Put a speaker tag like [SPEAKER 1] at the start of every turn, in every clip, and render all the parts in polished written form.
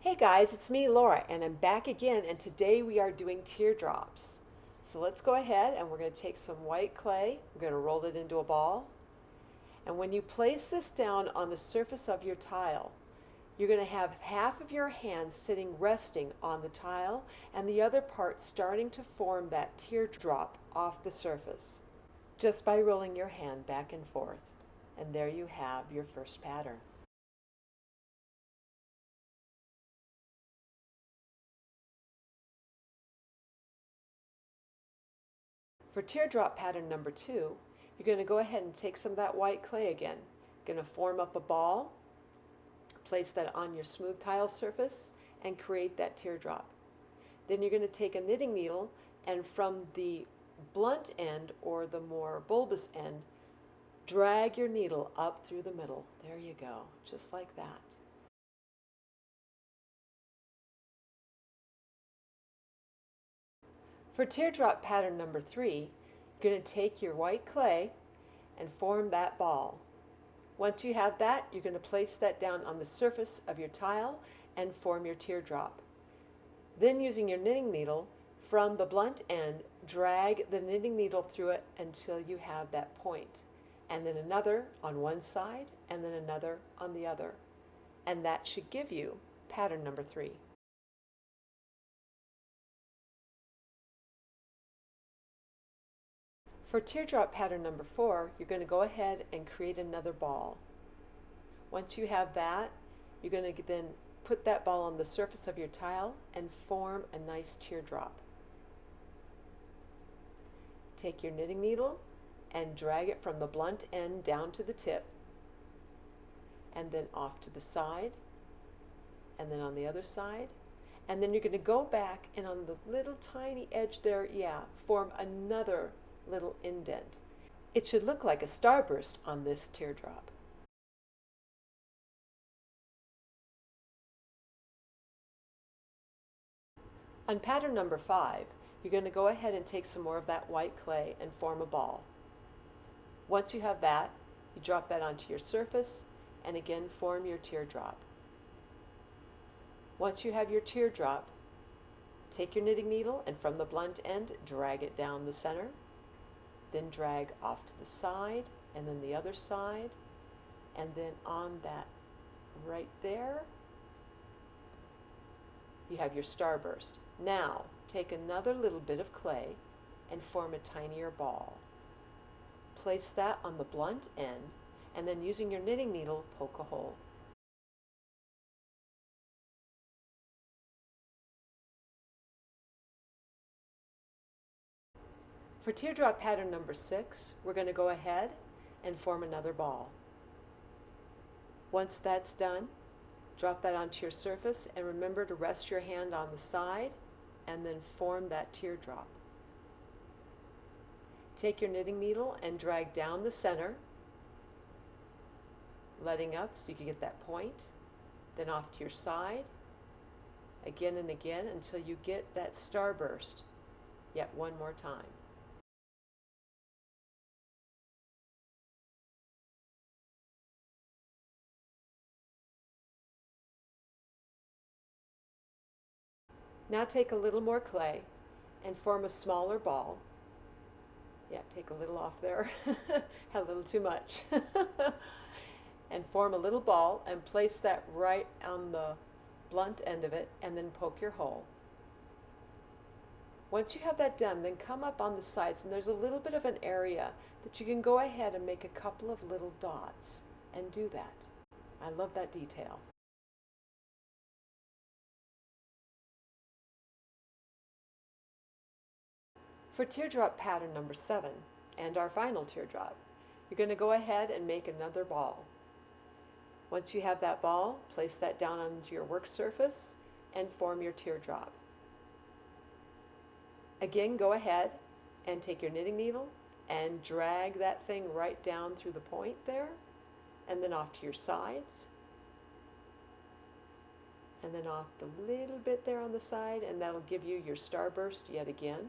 [SPEAKER 1] Hey guys, it's me, Laura, and I'm back again, and today we are doing teardrops. So let's go ahead and we're going to take some white clay, we're going to roll it into a ball, and when you place this down on the surface of your tile, you're going to have half of your hand sitting resting on the tile and the other part starting to form that teardrop off the surface, just by rolling your hand back and forth. And there you have your first pattern. For teardrop pattern number 2, you're going to go ahead and take some of that white clay again. You're going to form up a ball, place that on your smooth tile surface, and create that teardrop. Then you're going to take a knitting needle and from the blunt end or the more bulbous end, drag your needle up through the middle. There you go, just like that. For teardrop pattern number 3, you're going to take your white clay and form that ball. Once you have that, you're going to place that down on the surface of your tile and form your teardrop. Then using your knitting needle, from the blunt end, drag the knitting needle through it until you have that point. And then another on one side, and then another on the other. And that should give you pattern number 3. For teardrop pattern number 4, you're going to go ahead and create another ball. Once you have that, you're going to then put that ball on the surface of your tile and form a nice teardrop. Take your knitting needle and drag it from the blunt end down to the tip, and then off to the side, and then on the other side, and then you're going to go back and on the little tiny edge there, form another little indent. It should look like a starburst on this teardrop. On pattern number 5, you're going to go ahead and take some more of that white clay and form a ball. Once you have that, you drop that onto your surface and again form your teardrop. Once you have your teardrop, take your knitting needle and from the blunt end, drag it down the center, then drag off to the side and then the other side, and then on that right there, you have your starburst. Now, take another little bit of clay and form a tinier ball. Place that on the blunt end, and then using your knitting needle, poke a hole. For teardrop pattern number 6, we're going to go ahead and form another ball. Once that's done, drop that onto your surface and remember to rest your hand on the side and then form that teardrop. Take your knitting needle and drag down the center, letting up so you can get that point, then off to your side, again and again until you get that starburst, yet one more time. Now take a little more clay and form a smaller ball. Take a little off there, had a little too much. And form a little ball and place that right on the blunt end of it and then poke your hole. Once you have that done, then come up on the sides and there's a little bit of an area that you can go ahead and make a couple of little dots and do that. I love that detail. For teardrop pattern number 7, and our final teardrop, you're going to go ahead and make another ball. Once you have that ball, place that down onto your work surface and form your teardrop. Again, go ahead and take your knitting needle and drag that thing right down through the point there, and then off to your sides, and then off the little bit there on the side, and that'll give you your starburst yet again.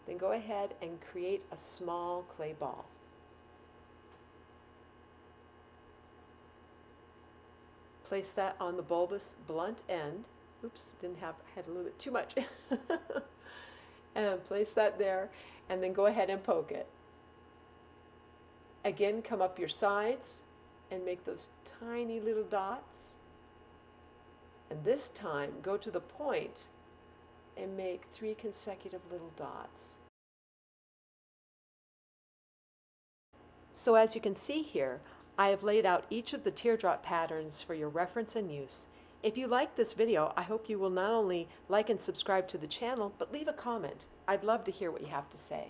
[SPEAKER 1] Then go ahead and create a small clay ball. place that on the bulbous blunt end. Oops, had a little bit too much. And place that there, and then go ahead and poke it. Again, come up your sides and make those tiny little dots. And this time, go to the point and make 3 consecutive little dots. So as you can see here, I have laid out each of the teardrop patterns for your reference and use. If you like this video, I hope you will not only like and subscribe to the channel, but leave a comment. I'd love to hear what you have to say.